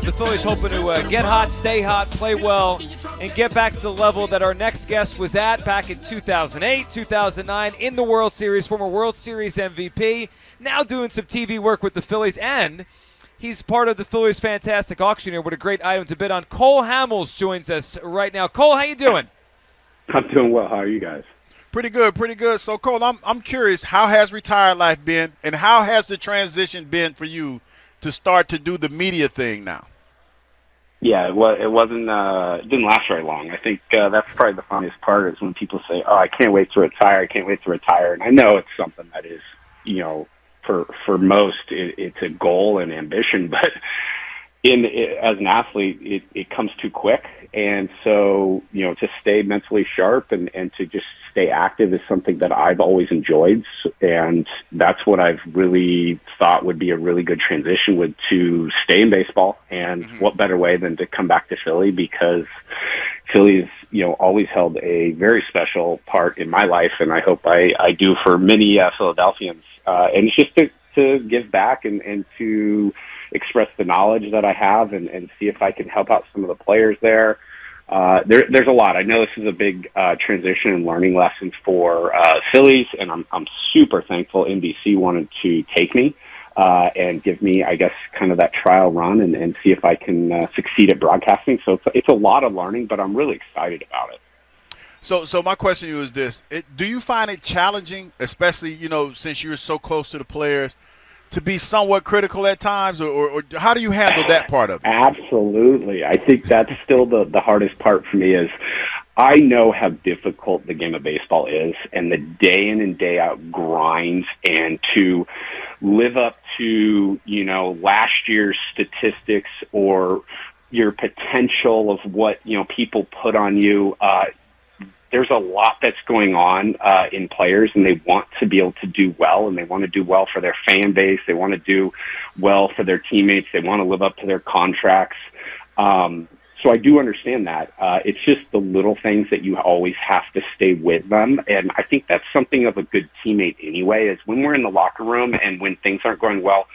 the Phillies hoping to get hot, stay hot, play well, and get back to the level that our next guest was at back in 2008, 2009 in the World Series, former World Series MVP, now doing some TV work with the Phillies, and he's part of the Phillies' fantastic auction here with a great item to bid on. Cole Hamels joins us right now. Cole, how you doing? I'm doing well. How are you guys? Pretty good, pretty good. So, Cole, I'm curious, how has retired life been, and how has the transition been for you to start to do the media thing now? Yeah, well, it didn't last very long. I think that's probably the funniest part is when people say, "Oh, I can't wait to retire. I can't wait to retire." And I know it's something that is, for most, it's a goal and ambition, but as an athlete, it comes too quick. And so, to stay mentally sharp and to just stay active is something that I've always enjoyed. And that's what I've really thought would be a really good transition to stay in baseball. And what better way than to come back to Philly, because Philly's, always held a very special part in my life. And I hope I do for many Philadelphians. And it's just to give back and to express the knowledge that I have and see if I can help out some of the players there. There's a lot. I know this is a big transition and learning lesson for Phillies, and I'm super thankful NBC wanted to take me and give me, I guess, kind of that trial run and see if I can succeed at broadcasting. So it's a lot of learning, but I'm really excited about it. So my question to you is this. Do you find it challenging, especially, since you're so close to the players, to be somewhat critical at times, or how do you handle that part of it? Absolutely. I think that's still the hardest part for me is I know how difficult the game of baseball is and the day in and day out grinds, and to live up to, last year's statistics or your potential of what, people put on you. There's a lot that's going on in players, and they want to be able to do well, and they want to do well for their fan base. They want to do well for their teammates. They want to live up to their contracts. So I do understand that. It's just the little things that you always have to stay with them. And I think that's something of a good teammate anyway, is when we're in the locker room and when things aren't going well,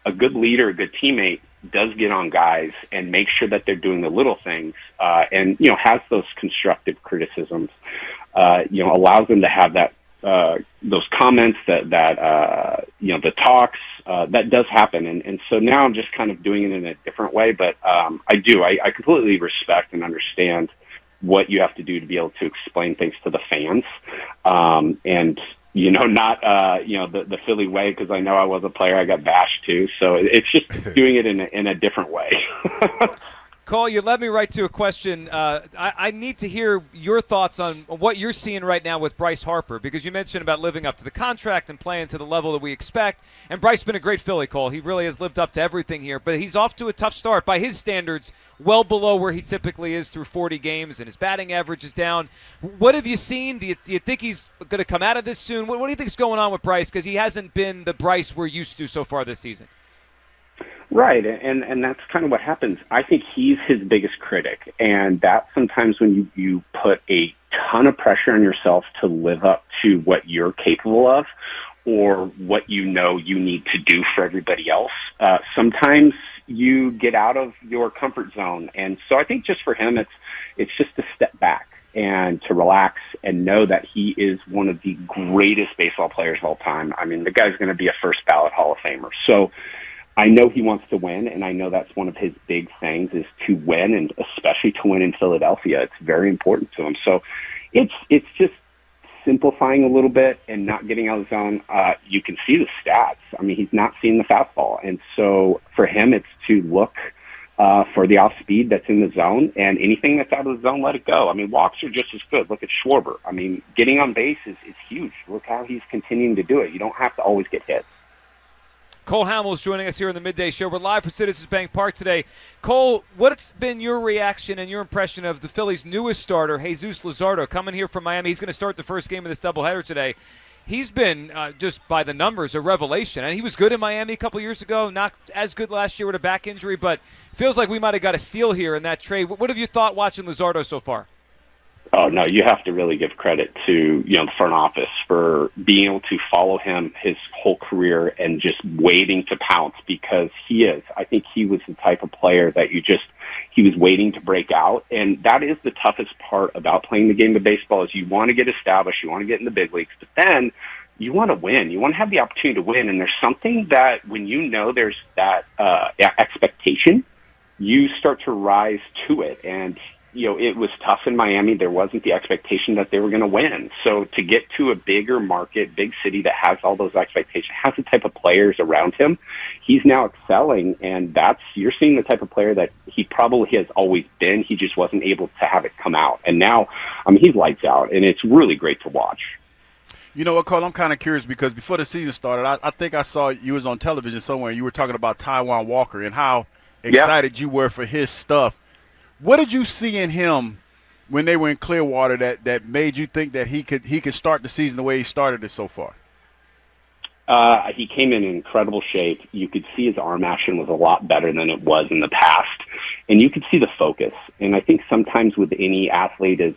a good leader, a good teammate does get on guys and make sure that they're doing the little things, and, has those constructive criticisms, allows them to have that, those comments that the talks, that does happen. And so now I'm just kind of doing it in a different way, but, I completely respect and understand what you have to do to be able to explain things to the fans. And, not, the Philly way, because I know I was a player. I got bashed too. So it's just doing it in a different way. Cole, you led me right to a question. I need to hear your thoughts on what you're seeing right now with Bryce Harper, because you mentioned about living up to the contract and playing to the level that we expect. And Bryce has been a great Philly, Cole. He really has lived up to everything here. But he's off to a tough start. By his standards, well below where he typically is through 40 games, and his batting average is down. What have you seen? Do you think he's going to come out of this soon? What do you think is going on with Bryce? Because he hasn't been the Bryce we're used to so far this season. Right, and that's kind of what happens. I think he's his biggest critic, and that sometimes when you put a ton of pressure on yourself to live up to what you're capable of or what you need to do for everybody else, sometimes you get out of your comfort zone. And so I think just for him, it's just to step back and to relax and know that he is one of the greatest baseball players of all time. I mean, the guy's going to be a first ballot Hall of Famer. So I know he wants to win, and I know that's one of his big things is to win, and especially to win in Philadelphia. It's very important to him. So it's just simplifying a little bit and not getting out of the zone. You can see the stats. I mean, he's not seeing the fastball. And so for him, it's to look for the off speed that's in the zone, and anything that's out of the zone, let it go. I mean, walks are just as good. Look at Schwarber. I mean, getting on base is huge. Look how he's continuing to do it. You don't have to always get hit. Cole Hamels joining us here on the Midday Show. We're live from Citizens Bank Park today. Cole, what's been your reaction and your impression of the Phillies' newest starter, Jesus Luzardo, coming here from Miami? He's going to start the first game of this doubleheader today. He's been, just by the numbers, a revelation. And he was good in Miami a couple years ago, not as good last year with a back injury, but feels like we might have got a steal here in that trade. What have you thought watching Luzardo so far? Oh, no, you have to really give credit to, the front office for being able to follow him his whole career and just waiting to pounce, because I think he was the type of player that he was waiting to break out. And that is the toughest part about playing the game of baseball, is you want to get established, you want to get in the big leagues, but then you want to win. You want to have the opportunity to win. And there's something that when there's that expectation, you start to rise to it. And it was tough in Miami. There wasn't the expectation that they were going to win. So to get to a bigger market, big city that has all those expectations, has the type of players around him, he's now excelling. And you're seeing the type of player that he probably has always been. He just wasn't able to have it come out. And now, he's lights out, and it's really great to watch. You know what, Cole? I'm kind of curious because before the season started, I think I saw you was on television somewhere. You were talking about Taijuan Walker and how excited you were for his stuff. What did you see in him when they were in Clearwater that made you think that he could start the season the way he started it so far? He came in incredible shape. You could see his arm action was a lot better than it was in the past, and you could see the focus. And I think sometimes with any athlete is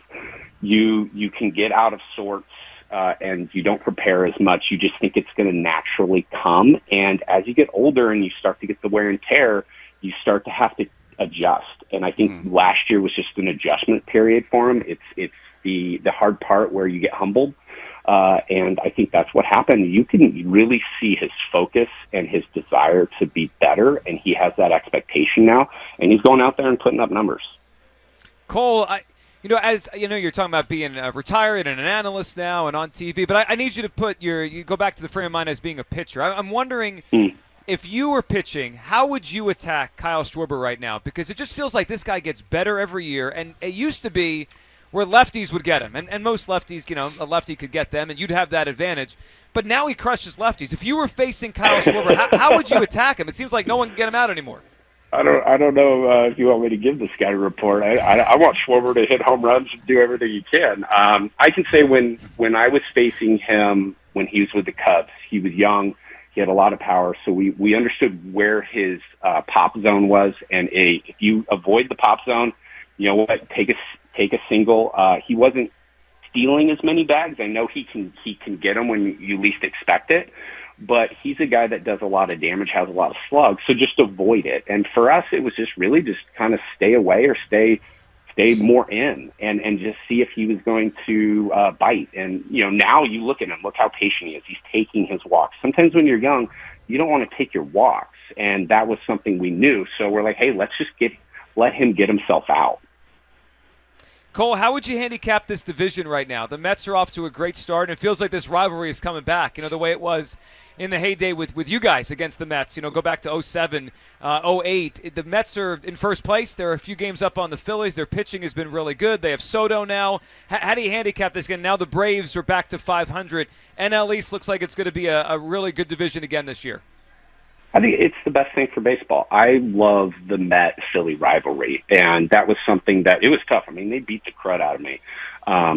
you can get out of sorts and you don't prepare as much. You just think it's going to naturally come. And as you get older and you start to get the wear and tear, you start to have to adjust. And I think last year was just an adjustment period for him. It's the hard part where you get humbled. And I think that's what happened. You can really see his focus and his desire to be better. And he has that expectation now, and he's going out there and putting up numbers. Cole, as you're talking about being retired and an analyst now and on TV, but I need you to you go back to the frame of mind as being a pitcher. I'm wondering, if you were pitching, how would you attack Kyle Schwarber right now? Because it just feels like this guy gets better every year, and it used to be where lefties would get him, and most lefties, a lefty could get them, and you'd have that advantage. But now he crushes lefties. If you were facing Kyle Schwarber, how would you attack him? It seems like no one can get him out anymore. I don't know if you want me to give this guy a report. I want Schwarber to hit home runs and do everything he can. I can say when I was facing him when he was with the Cubs, he was young. He had a lot of power, so we understood where his pop zone was. And if you avoid the pop zone, you know what? Take a single. He wasn't stealing as many bags. I know he can get them when you least expect it, but he's a guy that does a lot of damage, has a lot of slugs. So just avoid it. And for us, it was just really just kind of stay away or stay more in and just see if he was going to bite. And, now you look at him, look how patient he is. He's taking his walks. Sometimes when you're young, you don't want to take your walks. And that was something we knew. So we're like, hey, let's just let him get himself out. Cole, how would you handicap this division right now? The Mets are off to a great start, and it feels like this rivalry is coming back, the way it was in the heyday with you guys against the Mets. Go back to 07, 08. The Mets are in first place. They're a few games up on the Phillies. Their pitching has been really good. They have Soto now. How do you handicap this again? Now the Braves are back to 500. NL East looks like it's going to be a really good division again this year. I think it's the best thing for baseball. I love the Met-Philly rivalry, and that was something that it was tough. I mean, they beat the crud out of me.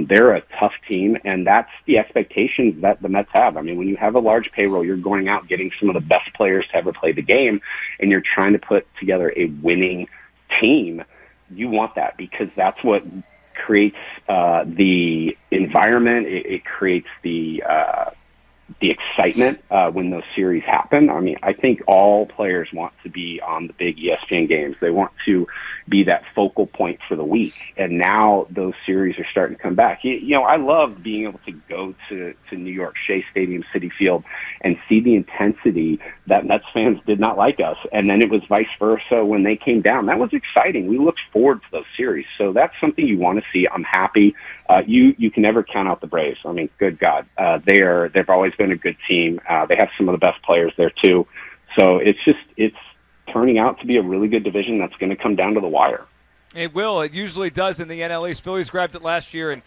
They're a tough team, and that's the expectations that the Mets have. I mean, when you have a large payroll, you're going out getting some of the best players to ever play the game, and you're trying to put together a winning team. You want that because that's what creates the environment. It creates the excitement when those series happen. I mean, I think all players want to be on the big ESPN games. They want to be that focal point for the week. And now those series are starting to come back. I love being able to go to New York, Shea Stadium, Citi Field, and see the intensity that Mets fans did not like us. And then it was vice versa when they came down. That was exciting. We looked forward to those series. So that's something you want to see. I'm happy. You can never count out the Braves. I mean, good God. They've always been a good team. They have some of the best players there too. So it's turning out to be a really good division that's going to come down to the wire. It will. It usually does in the NL East. Phillies grabbed it last year, and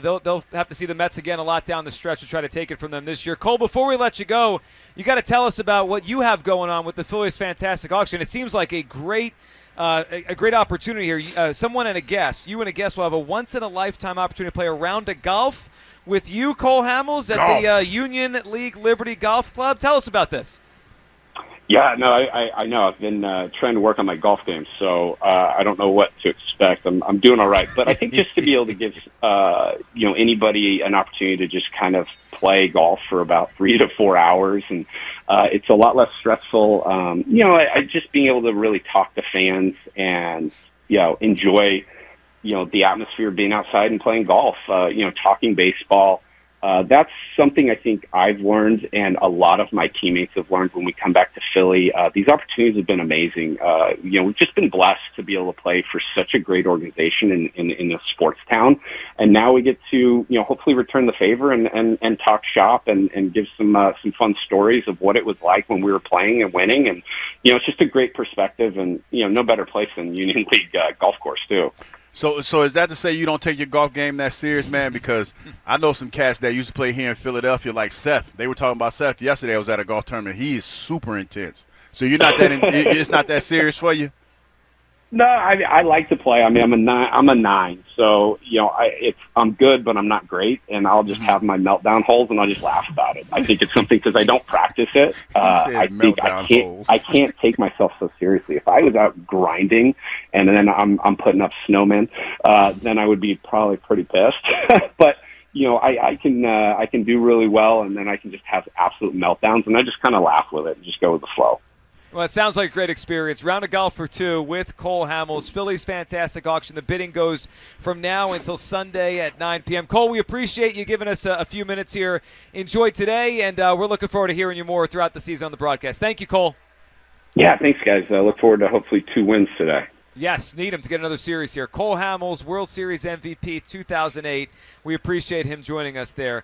they'll have to see the Mets again a lot down the stretch to try to take it from them this year. Cole, before we let you go, you got to tell us about what you have going on with the Phillies Fantastic Auction. It seems like a great opportunity here. Someone and a guest, you and a guest will have a once-in-a-lifetime opportunity to play a round of golf with you, Cole Hamels, at the Union League Liberty Golf Club. Tell us about this. Yeah, no, I know. I've been trying to work on my golf game, so I don't know what to expect. I'm doing all right, but I think just to be able to give anybody an opportunity to just kind of play golf for about 3 to 4 hours, and it's a lot less stressful. I just being able to really talk to fans and enjoy the atmosphere of being outside and playing golf. Talking baseball. That's something I think I've learned, and a lot of my teammates have learned when we come back to Philly. These opportunities have been amazing. We've just been blessed to be able to play for such a great organization in a sports town, and now we get to hopefully return the favor and talk shop and give some fun stories of what it was like when we were playing and winning, and it's just a great perspective, and no better place than Union League golf course too. So is that to say you don't take your golf game that serious, man? Because I know some cats that used to play here in Philadelphia, like Seth. They were talking about Seth yesterday. I was at a golf tournament. He is super intense. So you're not that. It's not that serious for you. No, I like to play. I mean, I'm a 9, so I'm good, but I'm not great, and I'll just have my meltdown holes, and I'll just laugh about it. I think it's something because I don't practice it. I think I can't take myself so seriously. If I was out grinding and then I'm putting up snowmen, then I would be probably pretty pissed. But I can do really well, and then I can just have absolute meltdowns, and I just kind of laugh with it and just go with the flow. Well, it sounds like a great experience. Round of golf for 2 with Cole Hamels. Phillies Fantastic Auction. The bidding goes from now until Sunday at 9 p.m. Cole, we appreciate you giving us a few minutes here. Enjoy today, and we're looking forward to hearing you more throughout the season on the broadcast. Thank you, Cole. Yeah, thanks, guys. I look forward to hopefully 2 wins today. Yes, need him to get another series here. Cole Hamels, World Series MVP 2008. We appreciate him joining us there.